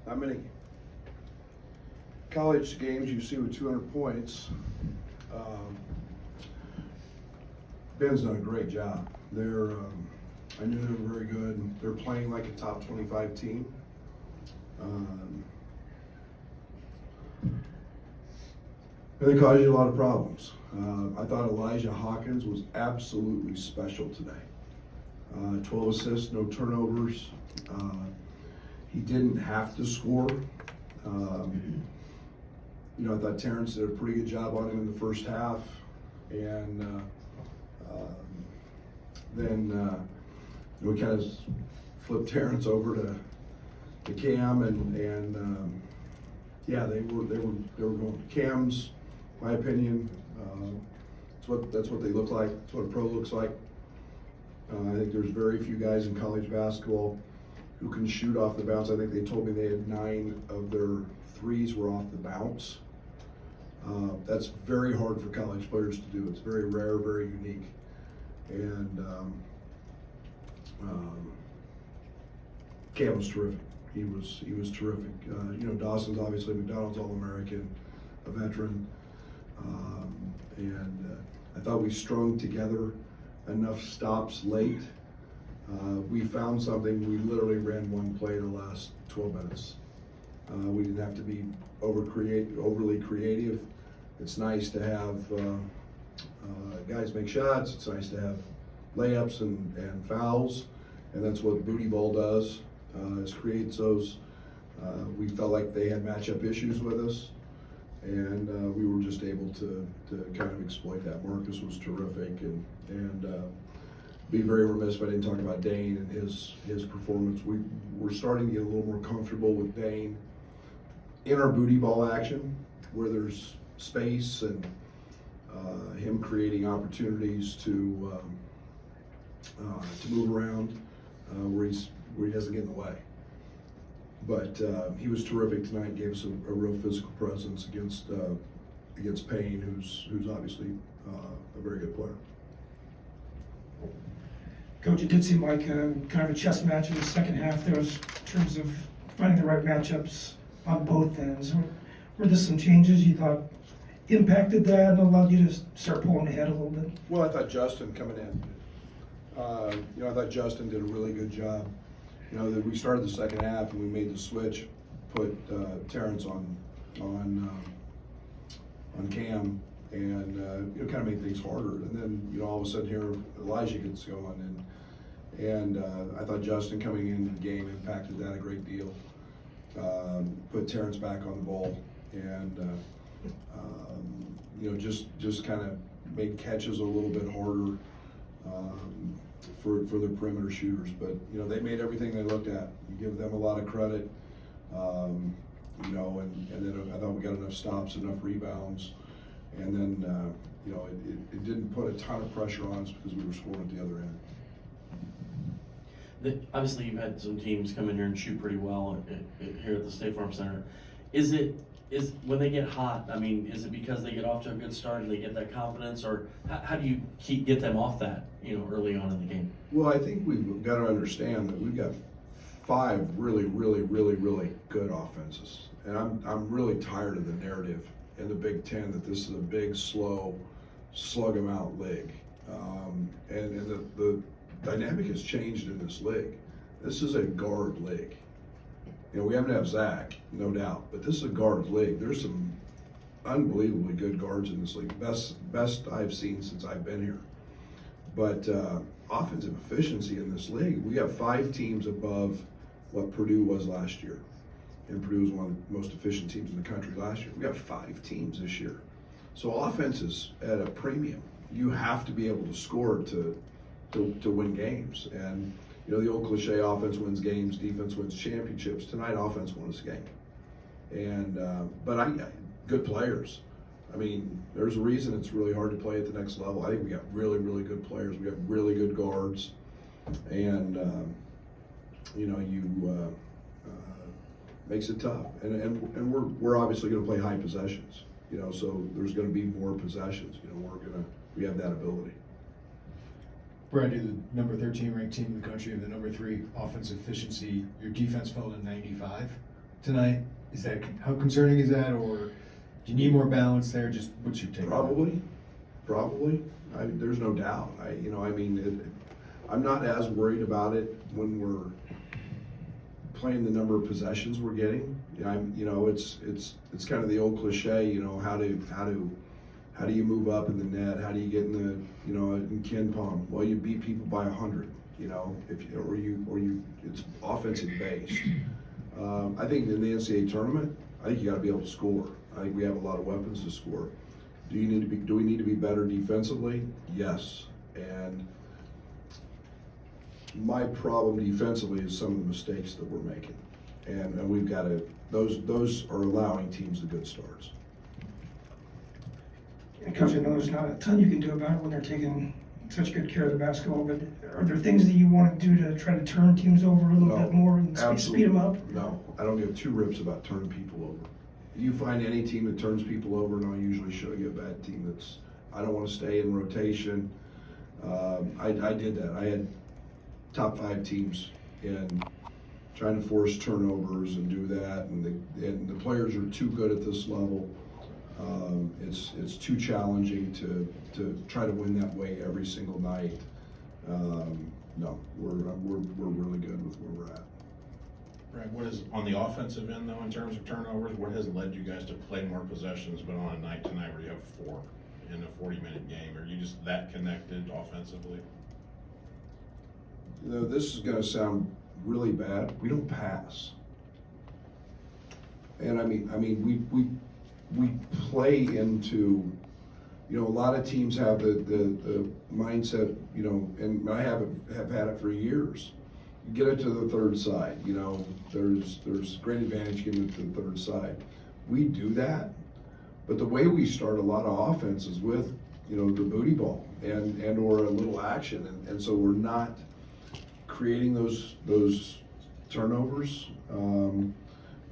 not many college games you see with 200 points. Ben's done a great job. I knew they were very good. They're playing like a top 25 team. And they cause you a lot of problems. I thought Elijah Hawkins was absolutely special today. 12 assists, no turnovers. He didn't have to score. I thought Terrence did a pretty good job on him in the first half. And then we kind of flipped Terrence over to Cam, and yeah, they were going. Cam's, my opinion, that's what they look like. That's what a pro looks like. I think there's very few guys in college basketball who can shoot off the bounce. I think they told me they had 9 of their threes were off the bounce. That's very hard for college players to do. It's very rare, very unique. And Cam was terrific. He was terrific. Dawson's obviously McDonald's All-American, a veteran. I thought we strung together enough stops late. We found something. We literally ran one play in the last 12 minutes. We didn't have to be overly creative. It's nice to have guys make shots. It's nice to have layups and fouls, and that's what booty ball does, is creates those. We felt like they had matchup issues with us, and we were just able to kind of exploit that. Marcus was terrific, and be very remiss if I didn't talk about Dane and his performance. We're starting to get a little more comfortable with Dane in our booty ball action, where there's space and him creating opportunities to move around where he doesn't get in the way. But he was terrific tonight. Gave us a real physical presence against Payne, who's obviously a very good player. Coach, it did seem like kind of a chess match in the second half. There was, in terms of finding the right matchups on both ends. Were there some changes you thought impacted that and allowed you to start pulling ahead a little bit? Well, I thought Justin coming in. I thought Justin did a really good job. That we started the second half and we made the switch, put Terrence on Cam, and kind of made things harder. And then all of a sudden here Elijah gets going, and I thought Justin coming into the game impacted that a great deal. Put Terrence back on the ball, and just kind of made catches a little bit harder for the perimeter shooters. But they made everything they looked at. You give them a lot of credit. And then I thought we got enough stops, enough rebounds, and then it didn't put a ton of pressure on us because we were scoring at the other end. Obviously, you've had some teams come in here and shoot pretty well here at the State Farm Center. Is when they get hot, is it because they get off to a good start and they get that confidence, or how do you get them off that, early on in the game? Well, I think we've got to understand that we've got 5 really, really, really, really good offenses. And I'm really tired of the narrative in the Big Ten that this is a big, slow, slug 'em out league. And the dynamic has changed in this league. This is a guard league. We haven't had Zach, no doubt, but this is a guard league. There's some unbelievably good guards in this league. Best I've seen since I've been here. But offensive efficiency in this league, we have 5 teams above what Purdue was last year. And Purdue was one of the most efficient teams in the country last year. We got 5 teams this year. So offense is at a premium. You have to be able to score to win games. And the old cliche, offense wins games, defense wins championships. Tonight, offense won us a game. And but good players. There's a reason it's really hard to play at the next level. I think we got really, really good players. We got really good guards, and makes it tough. And we're obviously going to play high possessions. So there's going to be more possessions. We have that ability. Brad, you're the number 13 ranked team in the country, of the number 3 offensive efficiency. Your defense fell to 95. tonight? Is that, how concerning is that, or do you need more balance there? Just what's your take? Probably. There's no doubt. I'm not as worried about it when we're playing the number of possessions we're getting. It's kind of the old cliche. How do you move up in the net? How do you get in the in Ken Pom? Well, you beat people by 100. It's offensive based. I think in the NCAA tournament, I think you got to be able to score. I think we have a lot of weapons to score. Do we need to be better defensively? Yes. And my problem defensively is some of the mistakes that we're making, and we've got to. Those are allowing teams the good starts. And Coach, I know there's not a ton you can do about it when they're taking such good care of the basketball, but are there things that you want to do to try to turn teams over a little bit more and speed them up? No, I don't give two rips about turning people over. You find any team that turns people over, and I'll usually show you a bad team I don't want to stay in rotation. I did that. I had top 5 teams in trying to force turnovers and do that, and the players are too good at this level. It's too challenging to try to win that way every single night. No, we're really good with where we're at. Brad, what is, on the offensive end though, in terms of turnovers, what has led you guys to play more possessions, but on a night tonight where you have 4 in a 40-minute game? Are you just that connected offensively? This is going to sound really bad. We don't pass, and we play into. A lot of teams have the mindset, and I have had it for years. Get it to the third side, there's great advantage getting it to the third side. We do that, but the way we start a lot of offense is with, the booty ball and or a little action, and so we're not creating those turnovers,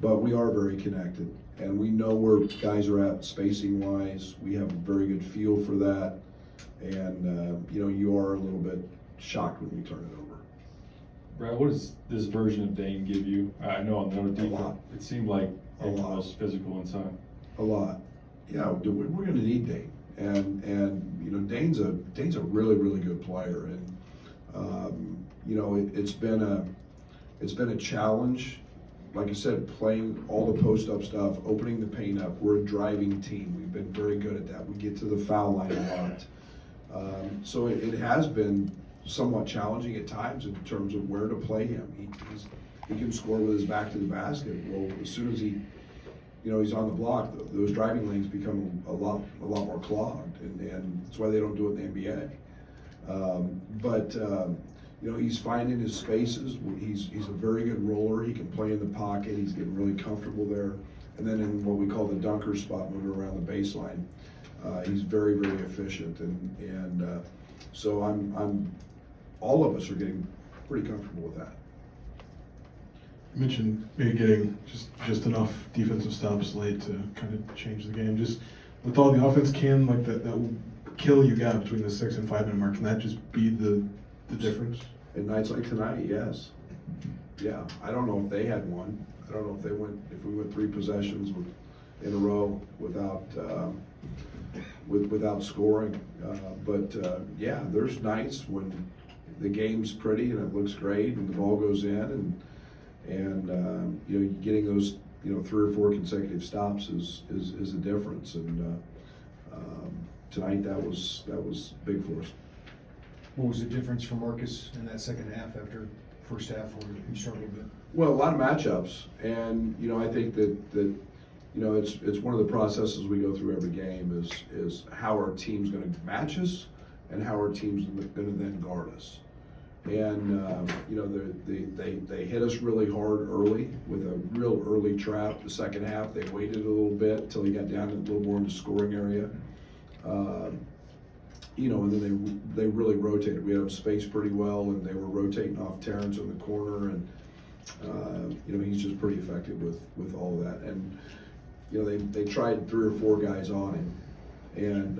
but we are very connected, and we know where guys are at spacing wise. We have a very good feel for that, and you are a little bit shocked when we turn it over. Brad, what does this version of Dane give you? I know on the other defense, lot. it seemed like A he was lot. the most physical inside. A lot. Yeah, we're going to need Dane, and Dane's a really really good player, and it's been a challenge. Like I said, playing all the post up stuff, opening the paint up. We're a driving team. We've been very good at that. We get to the foul line a lot, so it has been somewhat challenging at times in terms of where to play him. He can score with his back to the basket. Well, as soon as he's on the block, those driving lanes become a lot more clogged, and that's why they don't do it in the NBA. He's finding his spaces. He's a very good roller. He can play in the pocket. He's getting really comfortable there. And then in what we call the dunker spot when we're around the baseline, he's very very efficient. And so all of us are getting pretty comfortable with that. You mentioned maybe getting just enough defensive stops late to kind of change the game. Just with all the offense that will kill you gap between the 6 and 5 minute mark. Can that just be the difference? And nights like tonight, yes. Yeah, I don't know if they had one. I don't know if we went 3 possessions in a row without scoring. But yeah, there's nights when the game's pretty and it looks great and the ball goes in and getting those 3 or 4 consecutive stops is a difference. And tonight that was big for us. What was the difference for Marcus in that second half after first half where he struggled a bit? Well, a lot of matchups, and I think that it's one of the processes we go through every game is how our team's going to match us and how our team's going to then guard us. And they hit us really hard early with a real early trap. The second half they waited a little bit until he got down a little more in the scoring area. And then they really rotated. We had them spaced pretty well, and they were rotating off Terrence in the corner, and he's just pretty effective with all of that. And they tried 3 or 4 guys on him, and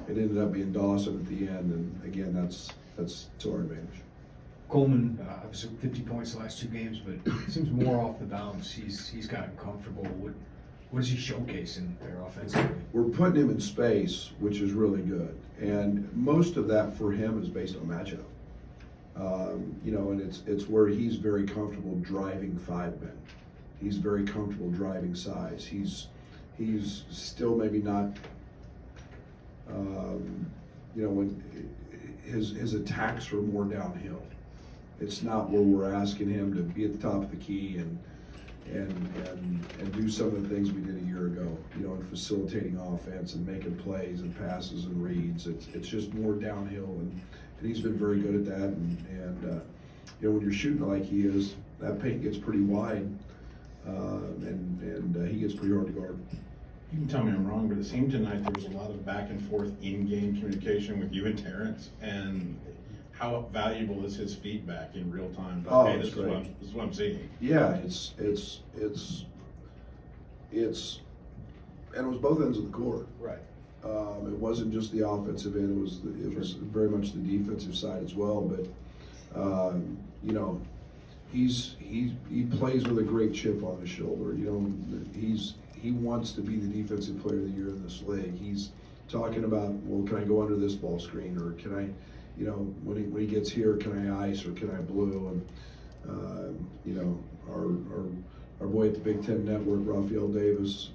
it ended up being Dawson at the end. And again, that's to our advantage. Coleman, obviously 50 points the last 2 games, but it seems more off the bounce. He's gotten comfortable. What is he showcasing there offensively? We're putting him in space, which is really good. And most of that for him is based on matchup. You know, and it's where he's very comfortable driving 5 men. He's very comfortable driving size. He's still maybe not, you know, when his attacks are more downhill. It's not where we're asking him to be at the top of the key and do some of the things we did a year ago, you know, in facilitating offense and making plays and passes and reads. It's just more downhill, and he's been very good at that. And you know, when you're shooting like he is, that paint gets pretty wide, and he gets pretty hard to guard. You can tell me I'm wrong, but it seemed tonight there was a lot of back and forth in-game communication with you and Terrence, and how valuable is his feedback in real time? Like, Oh, hey, it's this great. is what I'm seeing. Yeah, it's and it was both ends of the court. Right. It wasn't just the offensive end; it was very much the defensive side as well. But you know, he plays with a great chip on his shoulder. You know, he wants to be the defensive player of the year in this league. He's talking about, well, can I go under this ball screen, or can I, you know, when he gets here, can I ice or can I blue? And you know, our boy at the Big Ten Network, Raphael Davis,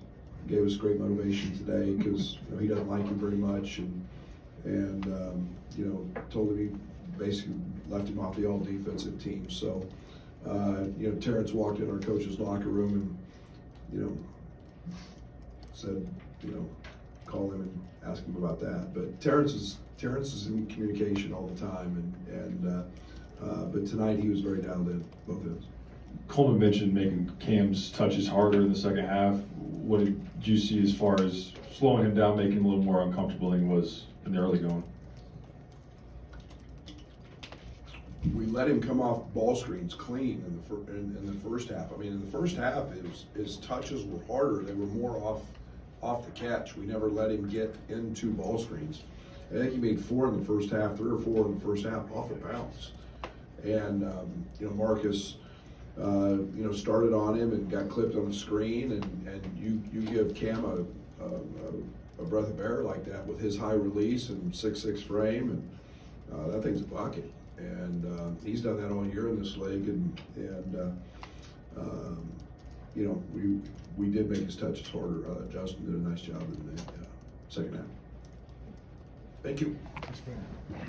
gave us great motivation today because you know, he doesn't like him very much, and you know, told him he basically left him off the all defensive team. So you know, Terrence walked in our coach's locker room and you know said, you know, call him and ask him about that. But Terrence is in communication all the time, but tonight he was very dialed in, both ends. Coleman mentioned making Cam's touches harder in the second half. What did you see as far as slowing him down, making him a little more uncomfortable than he was in the early going? We let him come off ball screens clean in the first half. I mean, in the first half, his touches were harder. They were more off the catch. We never let him get into ball screens. I think he made 4 in the first half, 3 or 4 in the first half off the bounce. And you know, Marcus, you know, started on him and got clipped on the screen. And you give Cam a breath of air like that with his high release and 6'6" frame, and that thing's a bucket. And he's done that all year in this league, and you know, we did make his touches harder. Justin did a nice job in the second half. Thank you. That's fair.